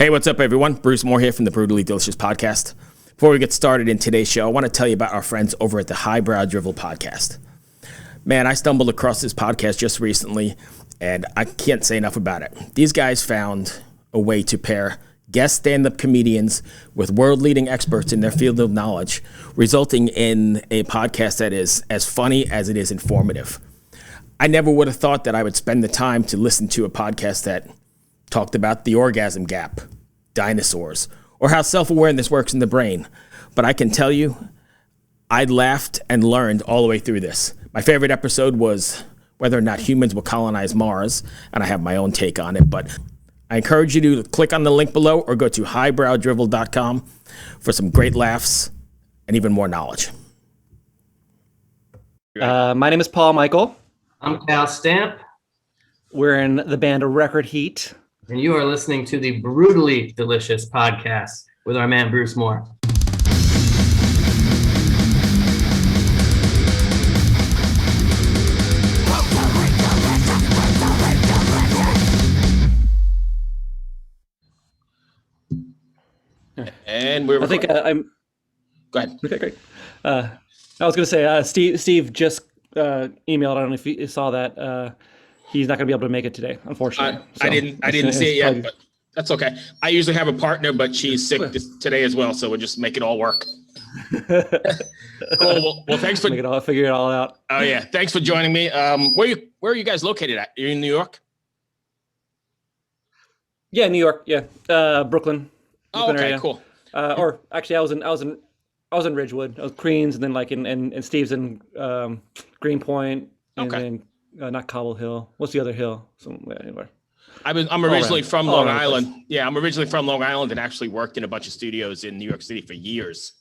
Hey, what's up, everyone? Bruce Moore here from the Brutally Delicious podcast. Before we get started in today's show, I want to tell you about our friends over at the Highbrow Drivel podcast. Man, I stumbled across this podcast just recently, and I can't say enough about it. These guys found a way to pair guest stand-up comedians with world-leading experts in their field of knowledge, resulting in a podcast that is as funny as it is informative. I never would have thought that I would spend the time to listen to a podcast that talked about the orgasm gap, dinosaurs, or how self-awareness works in the brain. But I can tell you, I laughed and learned all the way through this. My favorite episode was whether or not humans will colonize Mars, and I have my own take on it. But I encourage you to click on the link below or go to highbrowdrivel.com for some great laughs and even more knowledge. My name is Paul Michael. I'm Cal Stamp. We're in the band Record Heat. And you are listening to the Brutally Delicious podcast with our man Bruce Moore. And we're I think I'm. Go ahead. Okay, great. I was going to say Steve just emailed. I don't know if you saw that. He's not going to be able to make it today, unfortunately. I didn't see it yet, but that's okay. I usually have a partner, but she's sick today as well, so we'll just make it all work. Cool. Well, thanks for figure it all out. Oh yeah, thanks for joining me. Where are you guys located at? You're in New York? Yeah, New York. Yeah, Brooklyn. Oh, okay, area. Cool. Or actually, I was in Ridgewood. I was Queens, and then like in Steve's in Greenpoint, and then not Cobble Hill. What's the other hill? Anywhere. I'm originally from Long Island. Yeah, I'm originally from Long Island and actually worked in a bunch of studios in New York City for years.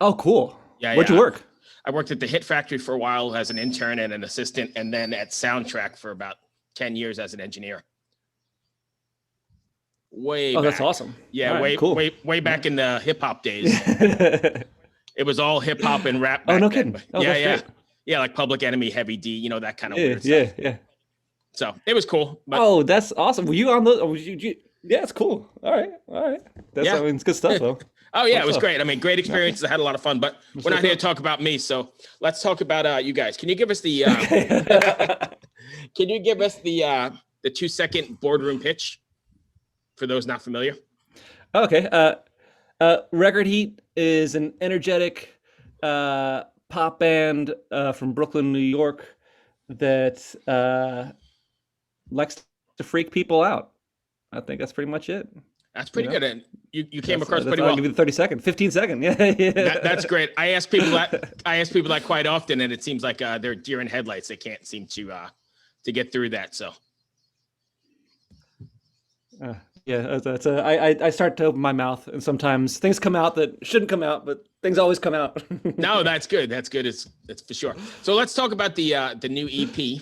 Oh, cool. Yeah. Where'd you work? I worked at the Hit Factory for a while as an intern and an assistant, and then at Soundtrack for about 10 years as an engineer. Way back. That's awesome. Yeah, cool. way back in the hip hop days. It was all hip hop and rap. Oh, no then. kidding. Oh, yeah. Great. Yeah, like Public Enemy, Heavy D, that kind of weird stuff. Yeah. So it was cool. But that's awesome. Were you on those? Yeah, it's cool. All right. It's good stuff though. Oh yeah, it was great. I mean, great experiences. I had a lot of fun, but we're not here to talk about me. So let's talk about you guys. Can you give us the? Can you give us the 2-second boardroom pitch for those not familiar? Okay. Record Heat is an energetic pop band from Brooklyn, New York that likes to freak people out. I think that's pretty much it. That's pretty good. And you came across pretty well. I'll give you the 15 second. Yeah. That's great. I ask people that quite often, and it seems like they're deer in headlights. They can't seem to get through that. So. I start to open my mouth, and sometimes things come out that shouldn't come out, but things always come out. No, that's good. That's good. It's for sure. So let's talk about the new EP.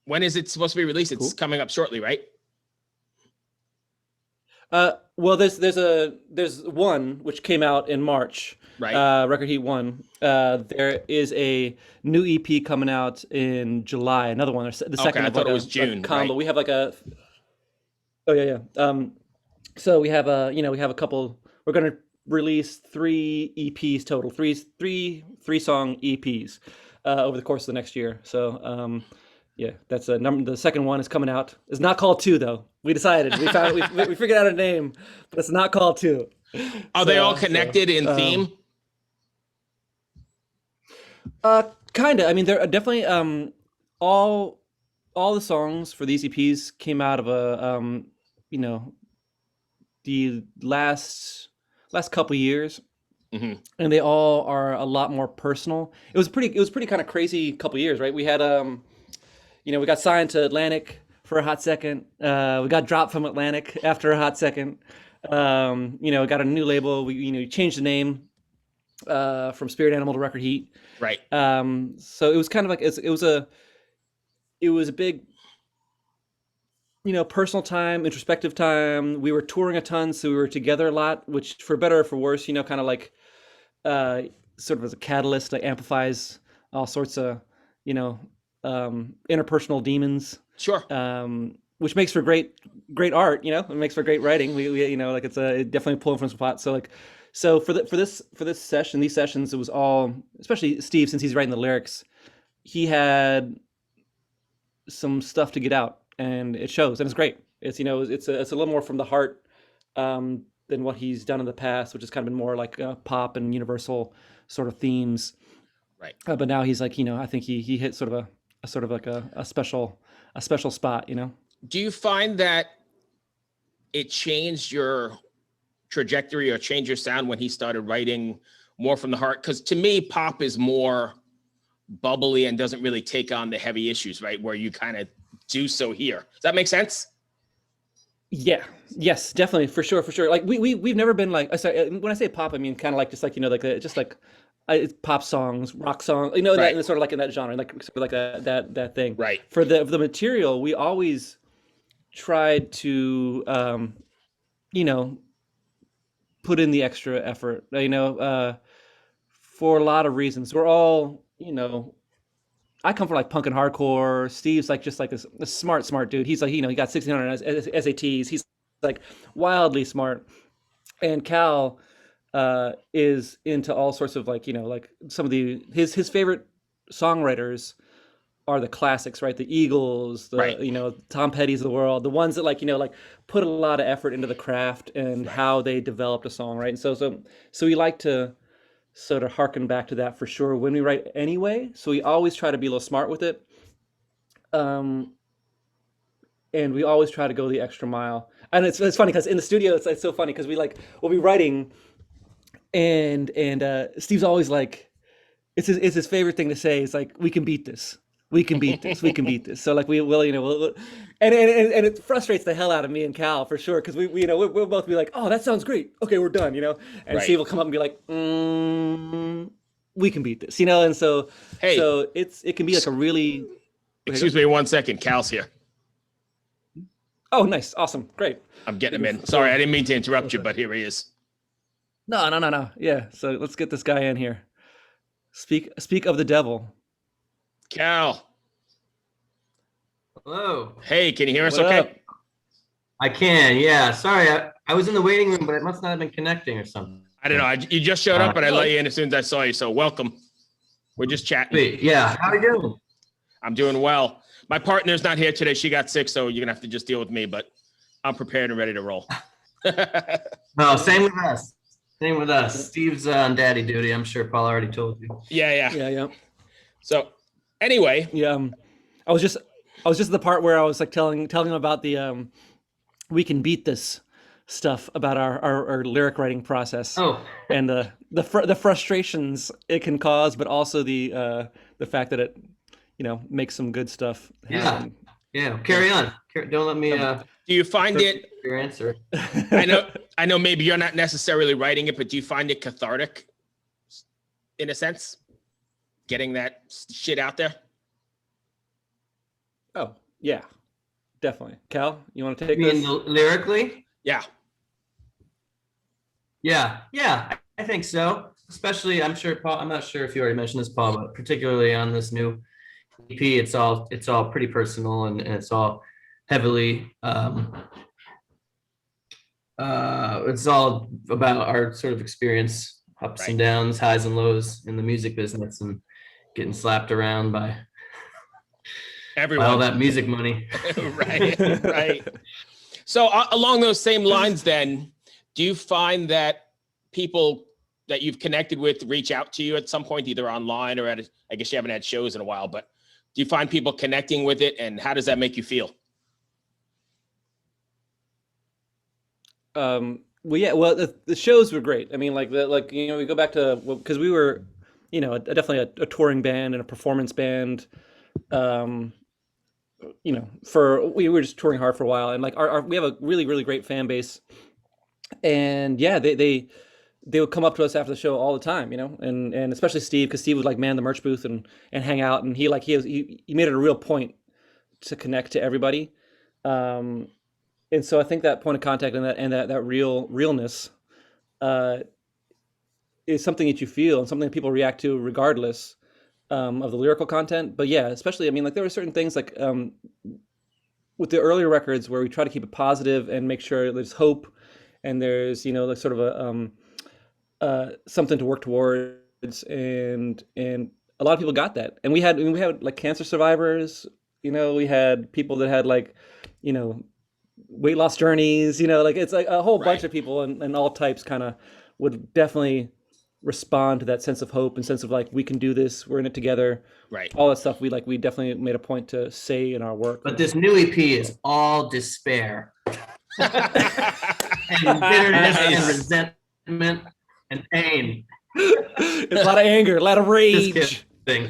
When is it supposed to be released? It's coming up shortly, right? Well, there's one which came out in March. Right. Record Heat 1. There is a new EP coming out in July. Another one. The second. I thought it was June. Combo. Right. We have like a. Oh yeah. So we have a couple. We're gonna release 3 EPs total. Three song EPs over the course of the next year. So that's a number. The second one is coming out. It's not called 2 though. We decided. We found we figured out a name, but it's not called 2. Are they all connected in theme? Kinda. I mean, they're definitely all the songs for these EPs came out of a the last couple years, and they all are a lot more personal. It was pretty kind of crazy couple years, right? We had we got signed to Atlantic for a hot second. We got dropped from Atlantic after a hot second. We got a new label. We changed the name from Spirit Animal to Record Heat. Right. So it was kind of like it was a big, personal time, introspective time. We were touring a ton, so we were together a lot, which for better or for worse, kind of like sort of as a catalyst that amplifies all sorts of, interpersonal demons. Sure. which makes for great art. It makes for great writing. We like it definitely pulling from some plot. So like, so for this session, these sessions, it was all, especially Steve, since he's writing the lyrics, he had some stuff to get out, and it shows, and it's great. It's a little more from the heart, than what he's done in the past, which has kind of been more like pop and universal sort of themes. Right. But now he's like, I think he hit sort of a sort of like a special spot. Do you find that it changed your trajectory or changed your sound when he started writing more from the heart? Because to me, pop is more bubbly and doesn't really take on the heavy issues, right? Where you kind of do so here. Does that make sense? Yeah. Yes, definitely, for sure, for sure. Like we've never been like, sorry, when I say pop, I mean kind of like just like like just like it's pop songs, rock songs, Right. that sort of like in that genre, like sort of like that thing. Right. For the material, we always tried to put in the extra effort. For a lot of reasons. We're all I come from like punk and hardcore. Steve's like just like a smart dude. He's like, he got 1600 SATs. He's like wildly smart. And Cal is into all sorts of like, like some of his favorite songwriters are the classics, right? The Eagles, the Right. Tom Petty's of the world, the ones that like, like put a lot of effort into the craft and Right. how they developed a song, right? And so we like to sort of harken back to that for sure when we write anyway. So we always try to be a little smart with it. And we always try to go the extra mile. And it's funny because in the studio, it's so funny because we'll be writing and Steve's always like, it's his favorite thing to say. It's like, we can beat this. We can beat this. We can beat this. So like we will, and it frustrates the hell out of me and Cal for sure because we'll both be like, oh, that sounds great. Okay, we're done. And Right. Steve will come up and be like, we can beat this. And so Hey. so it can be like a really. Excuse me 1 second. Cal's here. Oh, nice, awesome, great. I'm getting him in. Sorry, I didn't mean to interrupt you, but here he is. No. Yeah. So let's get this guy in here. Speak of the devil. Cal. Hello. Hey, can you hear us What okay? up? I can. Yeah. Sorry, I was in the waiting room, but it must not have been connecting or something. I don't know. You just showed up and I let you in as soon as I saw you. So welcome. We're just chatting. Wait, yeah. How are you doing? I'm doing well. My partner's not here today. She got sick, so you're gonna have to just deal with me, but I'm prepared and ready to roll. No, same with us. Same with us. Steve's on daddy duty. I'm sure Paul already told you. Yeah. So anyway, I was just at the part where I was like telling him about the we can beat this stuff about our lyric writing process. Oh. And the frustrations it can cause, but also the fact that it makes some good stuff happen. Yeah. Carry on. Don't let me. do you find it? Your answer. I know. Maybe you're not necessarily writing it, but do you find it cathartic, in a sense, getting that shit out there? Oh yeah, definitely. Cal, you want to take You mean this? lyrically? Yeah. Yeah. I think so. Especially, I'm sure Paul. I'm not sure if you already mentioned this, Paul, but particularly on this new EP, it's all pretty personal and it's all heavily. It's all about our sort of experience, ups and downs, highs and lows in the music business, and getting slapped around by everyone, by all that music money. Right. So along those same lines, then, do you find that people that you've connected with reach out to you at some point, either online or I guess you haven't had shows in a while, but do you find people connecting with it, and how does that make you feel? Well, yeah. Well, the shows were great. I mean, we go back to because we were, definitely a touring band and a performance band. We were just touring hard for a while, and like we have a really really great fan base, and yeah, they would come up to us after the show all the time, and especially Steve, because Steve would like man the merch booth and hang out, and he made it a real point to connect to everybody. And so I think that point of contact and that realness is something that you feel and something that people react to regardless of the lyrical content. But yeah, especially, I mean, like there were certain things like with the earlier records where we try to keep it positive and make sure there's hope and there's, like sort of something to work towards, and a lot of people got that. And we had like cancer survivors, we had people that had like, you know, weight loss journeys, like it's like a whole bunch of people and all types kind of would definitely respond to that sense of hope and sense of like, we can do this, we're in it together. Right. All that stuff we definitely made a point to say in our work. But this new EP is all despair and bitterness and resentment and pain. It's a lot of anger, a lot of rage. I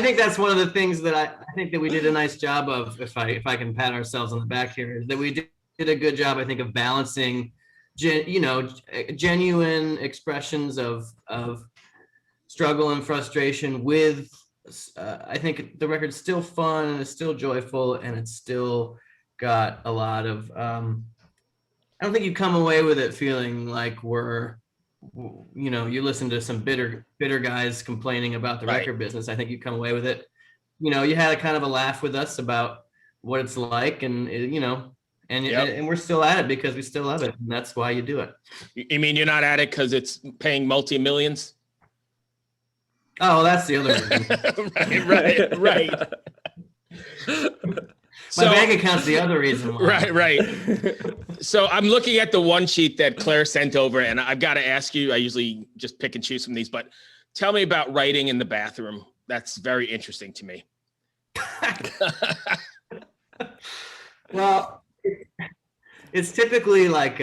think that's one of the things that I think that we did a nice job of, if I can pat ourselves on the back here, is that we did a good job, I think, of balancing genuine expressions of struggle and frustration with I think the record's still fun and it's still joyful and it's still got a lot of I don't think you come away with it feeling like you listen to some bitter guys complaining about the record business. I think you come away with it, you had a kind of a laugh with us about what it's like, and and we're still at it because we still love it, and that's why you do it. You mean you're not at it because it's paying multi-millions? Oh, that's the other reason. right. My bank account's the other reason why. Right. So I'm looking at the one sheet that Claire sent over, and I've got to ask you, I usually just pick and choose from these, but tell me about writing in the bathroom. That's very interesting to me. Well, it's typically like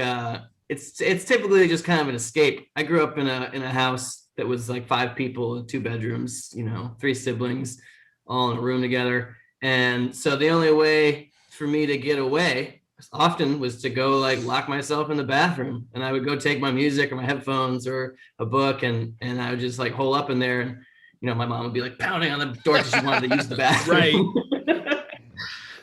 it's typically just kind of an escape. I grew up in a house that was like 5 people, 2 bedrooms, 3 siblings, all in a room together. And so the only way for me to get away often was to go like lock myself in the bathroom, and I would go take my music or my headphones or a book, and I would just like hole up in there, and my mom would be like pounding on the door because she wanted to use the bathroom.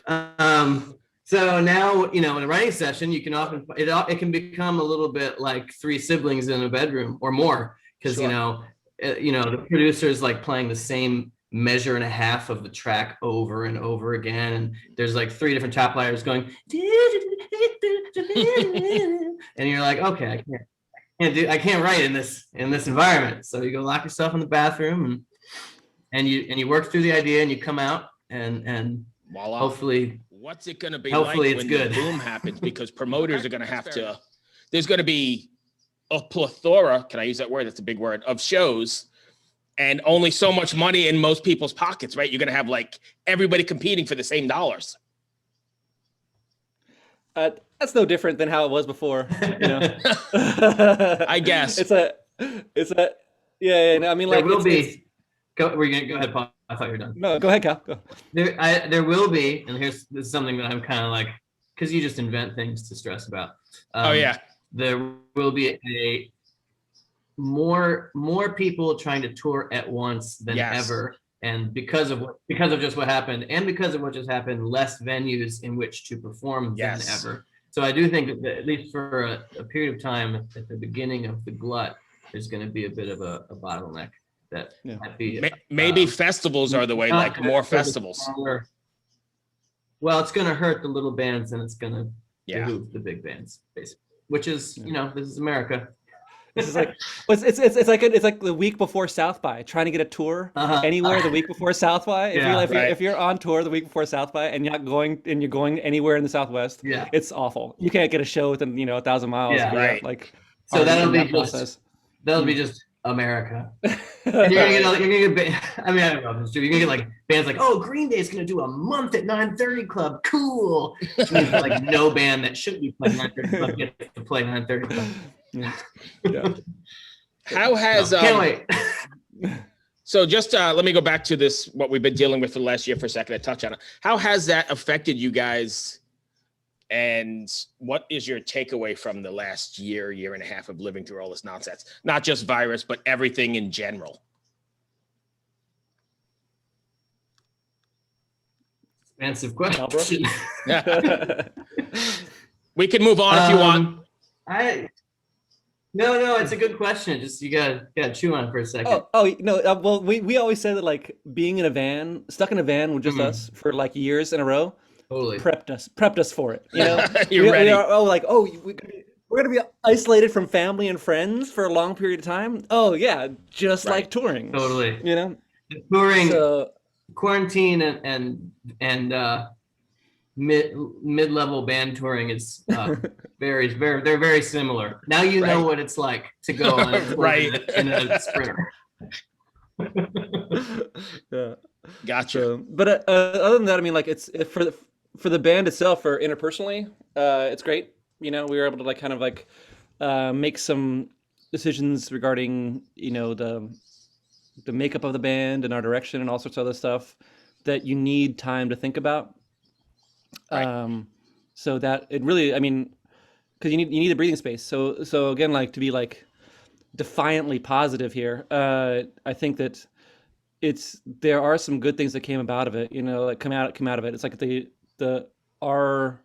Right. So now, in a writing session, you can often it can become a little bit like 3 siblings in a bedroom or more, because the producer's like playing the same measure and a half of the track over and over again, and there's like 3 different top layers going, and you're like, okay, I can't write in this environment. So you go lock yourself in the bathroom, and you work through the idea, and you come out, and voila. Hopefully, what's it going to be hopefully like it's when good. The boom happens? Because promoters are going to have to. There's going to be a plethora. Can I use that word? That's a big word, of shows. And only so much money in most people's pockets, right? You're going to have like everybody competing for the same dollars. That's no different than how it was before. I guess it's a yeah. No, I mean, there like will be. We're gonna go ahead, Paul. I thought you were done. No, go ahead, Cal. Go. There will be, and this is something that I'm kind of like, because you just invent things to stress about. Oh yeah. There will be more people trying to tour at once than ever, and because of just what happened, and because of what just happened, less venues in which to perform than ever. So I do think that at least for a period of time at the beginning of the glut, there's going to be a bit of a bottleneck that might be. Maybe festivals are the way, like more festivals. Well, it's going to hurt the little bands, and it's going to behoove the big bands, basically. Which is, this is America. This is like it's like the week before South by, trying to get a tour anywhere the week before South by. If you're on tour the week before South by and you're going anywhere in the Southwest, it's awful. You can't get a show within 1,000 miles. Yeah, right. Like so that'll be just America. And you're gonna get. I mean, I don't know if it's true. You're gonna get like bands like, oh, Green Day is gonna do a month at 930 Club. Cool. Which means like no band that should be playing 930 Club gets to play 930 Club. Yeah. How has can't wait. So just let me go back to this, what we've been dealing with for the last year for a second. I touch on it. How has that affected you guys? And what is your takeaway from the last year and a half of living through all this nonsense? Not just virus, but everything in general. Expensive question. We can move on if you want. No, it's a good question. Just you gotta chew on it for a second. No. Well, we always say that like being in a van, stuck in a van with just us for like years in a row, Totally. prepped us for it. You know, You're ready. We are we're gonna be isolated from family and friends for a long period of time. Oh yeah, just like touring. Totally. You know, Touring, so quarantine, and mid-level band touring is they're very similar. Now you know what it's like to go on a tour Right. in a sprinter. yeah. Gotcha. So, but other than that, I mean, like for the band itself, or interpersonally, it's great. You know, we were able to like kind of like make some decisions regarding the makeup of the band and our direction and all sorts of other stuff that you need time to think about. Right. So that it really, I mean, because you need a breathing space. So again, like to be like defiantly positive here, I think that there are some good things that came about of it. You know, like come out of it. It's like our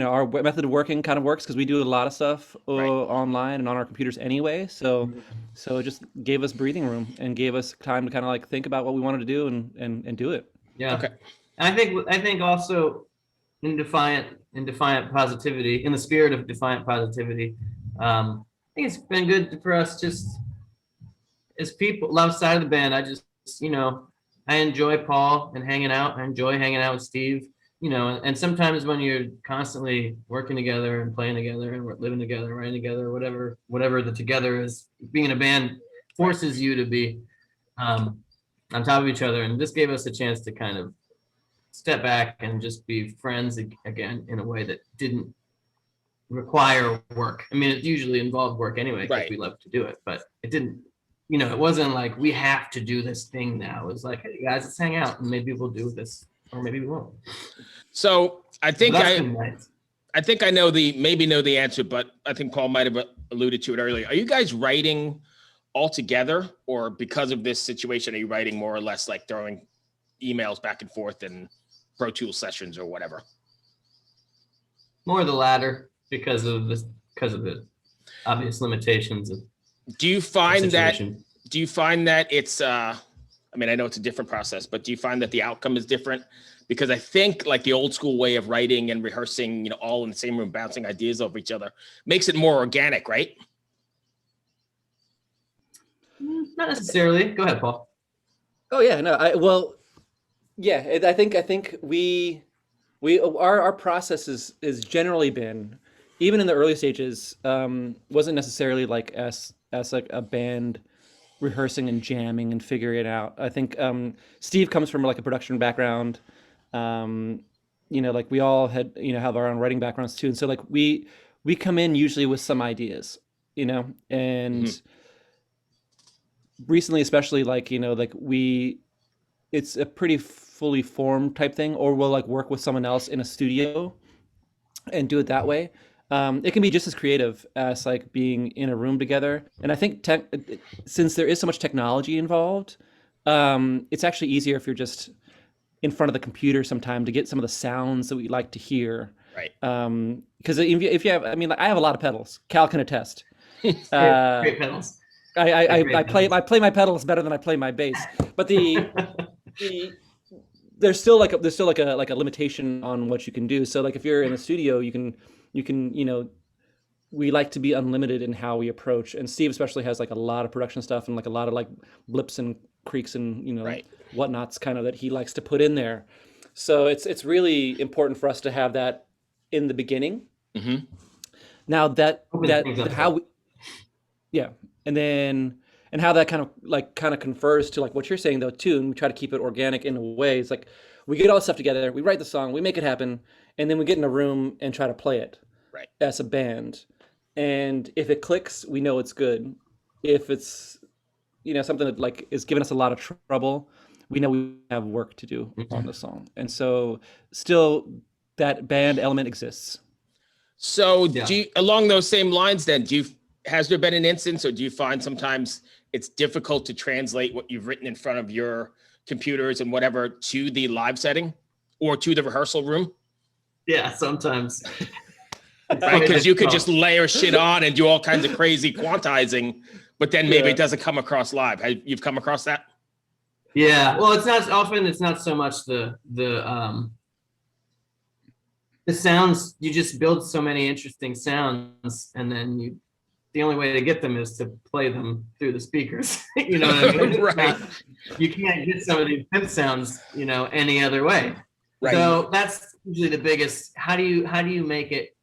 our method of working kind of works because we do a lot of stuff online and on our computers anyway. So it just gave us breathing room and gave us time to kind of like think about what we wanted to do and do it. Yeah. Okay. And I think also in defiant positivity, in the spirit of defiant positivity, I think it's been good for us just as people outside of the band. I enjoy Paul and hanging out. I enjoy hanging out with Steve. And sometimes when you're constantly working together and playing together and living together, writing together, whatever the together is, being in a band forces you to be on top of each other. And this gave us a chance to kind of step back and just be friends again in a way that didn't require work. I mean, it usually involved work anyway because we love to do it, but it didn't. It wasn't like we have to do this thing now. It was like, hey guys, let's hang out and maybe we'll do this or maybe we won't. So I think Nice. I think I know the answer, but I think Paul might have alluded to it earlier. Are you guys writing all together, or because of this situation, are you writing more or less like throwing emails back and forth and Pro Tools sessions or whatever? More the latter because of the obvious limitations of Do you find that situation. it's I mean, I know it's a different process, but do you find that the outcome is different? Because I think like the old school way of writing and rehearsing, all in the same room, bouncing ideas over each other makes it more organic, right? Not necessarily. Go ahead, Paul. Oh yeah, no, I think our process is generally been, even in the early stages, wasn't necessarily like as like a band rehearsing and jamming and figuring it out. I think Steve comes from like a production background. Like we all had have our own writing backgrounds too, and so like we come in usually with some ideas, and recently especially like it's a pretty fully formed type thing, or we'll like work with someone else in a studio and do it that way. It can be just as creative as like being in a room together. And I think since there is so much technology involved, it's actually easier if you're just in front of the computer sometime to get some of the sounds that we like to hear. Right. Because if you have, I mean, like, I have a lot of pedals. Cal can attest. Great pedals. I play my pedals better than I play my bass. But there's still like a limitation on what you can do. So like if you're in the studio, you can we like to be unlimited in how we approach. And Steve especially has like a lot of production stuff and like a lot of like blips and creaks and whatnots kind of that he likes to put in there. So it's really important for us to have that in the beginning. Mm-hmm. Now and how that kind of confers to like what you're saying though too, and we try to keep it organic in a way. It's like we get all the stuff together, we write the song, we make it happen, and then we get in a room and try to play it as a band. And if it clicks, we know it's good. If it's something that like is giving us a lot of trouble, we know we have work to do on the song. And so still that band element exists. So do you, along those same lines then, has there been an instance, or do you find sometimes it's difficult to translate what you've written in front of your computers and whatever to the live setting or to the rehearsal room? Yeah, sometimes. right? Because you could just layer shit on and do all kinds of crazy quantizing, but then maybe it doesn't come across live. You've come across that? Yeah. Well, it's not so much the sounds. You just build so many interesting sounds, and then the only way to get them is to play them through the speakers. You know what I mean? Right. You can't get some of these synth sounds, any other way. Right. So that's usually the biggest. How do you make it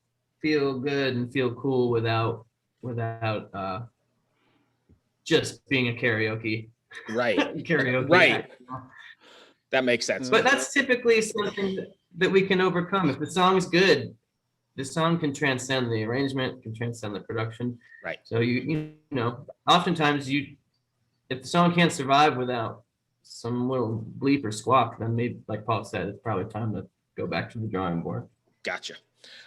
feel good and feel cool without just being a karaoke? Right. Karaoke. Right. Act. That makes sense. But that's typically something that we can overcome. If the song's good, the song can transcend the arrangement, can transcend the production. Right. So oftentimes if the song can't survive without some little bleep or squawk, then maybe, like Paul said, it's probably time to go back to the drawing board. Gotcha.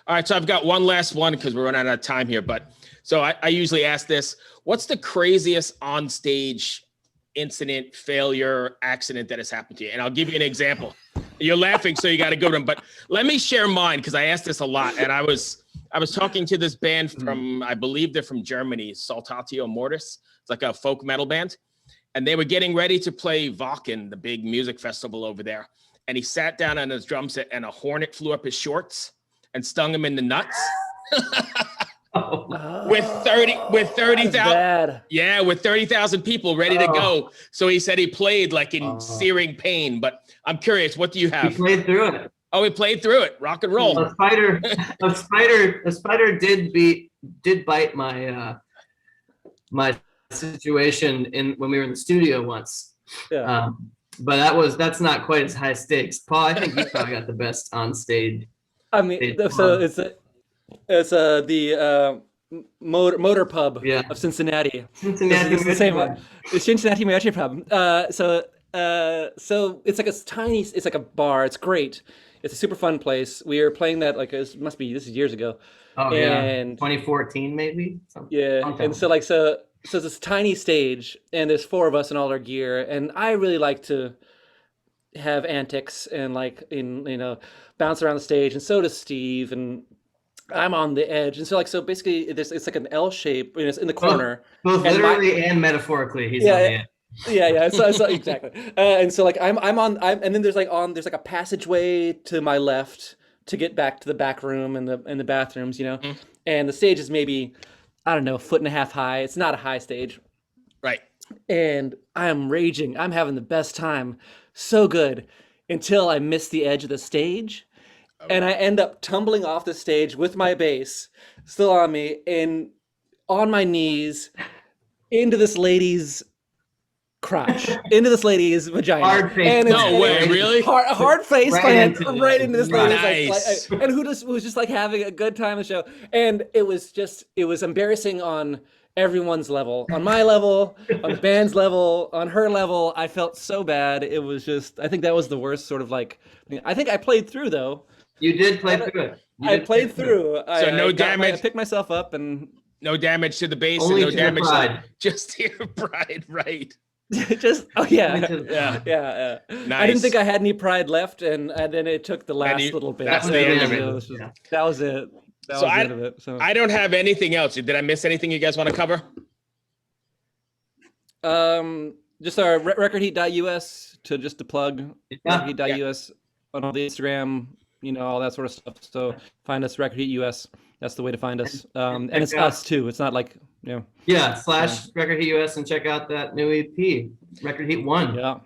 All right, so I've got one last one because we're running out of time here. But so I usually ask this: what's the craziest on stage incident, failure, accident that has happened to you? And I'll give you an example. You're laughing, so you got to go to them. But let me share mine because I asked this a lot. And I was talking to this band from, I believe they're from Germany, Saltatio Mortis. It's like a folk metal band. And they were getting ready to play Wacken, the big music festival over there. And he sat down on his drum set and a hornet flew up his shorts and stung him in the nuts. with 30,000 with 30,000 people ready to go. So he said he played like in searing pain. But I'm curious, what do you have? He played through it. Oh, he played through it. Rock and roll. A spider did bite my my situation when we were in the studio once. Yeah. But that's not quite as high stakes. Paul, I think you probably got the best on stage. I mean, so it's the motor pub of Cincinnati. It's the same one. It's Cincinnati Motor Pub. So it's like a bar. It's great. It's a super fun place. We were playing that this is years ago. Oh yeah, 2014 maybe. Yeah, and so it's this tiny stage, and there's 4 of us in all our gear, and I really like to have antics and bounce around the stage, and so does Steve, and I'm on the edge, and so basically it's like an L shape, it's in the corner, both literally and metaphorically. He's on the edge. Yeah. So exactly, and so and then there's there's a passageway to my left to get back to the back room and the bathrooms, and the stage is maybe, I don't know, 1.5 feet high. It's not a high stage. Right. And I am raging. I'm having the best time. So good until I miss the edge of the stage. And I end up tumbling off the stage with my bass still on me and on my knees into this lady's crotch, into this lady's vagina. Hard face. And no way, really? Hard face plant right into this lady's nice. and who was just having a good time of the show. And it was embarrassing on everyone's level, on my level, on the band's level, on her level. I felt so bad. It was just, I think that was the worst I think I played through though. You did play through it. I played through. So no damage. I picked myself up and. No damage to the bass. Only and no to damage the pride. Just to your pride, right? Just yeah. Nice. I didn't think I had any pride left, and then it took the last little bit. That's the end of it. That was it. That was the end of it. So I don't have anything else. Did I miss anything you guys want to cover? Just our recordheat.us to plug recordheat.us on all the Instagram, all that sort of stuff. So find us recordheat.us. That's the way to find us. And it's us too. It's not /Record Heat US and check out that new EP, Record Heat 1. Yeah.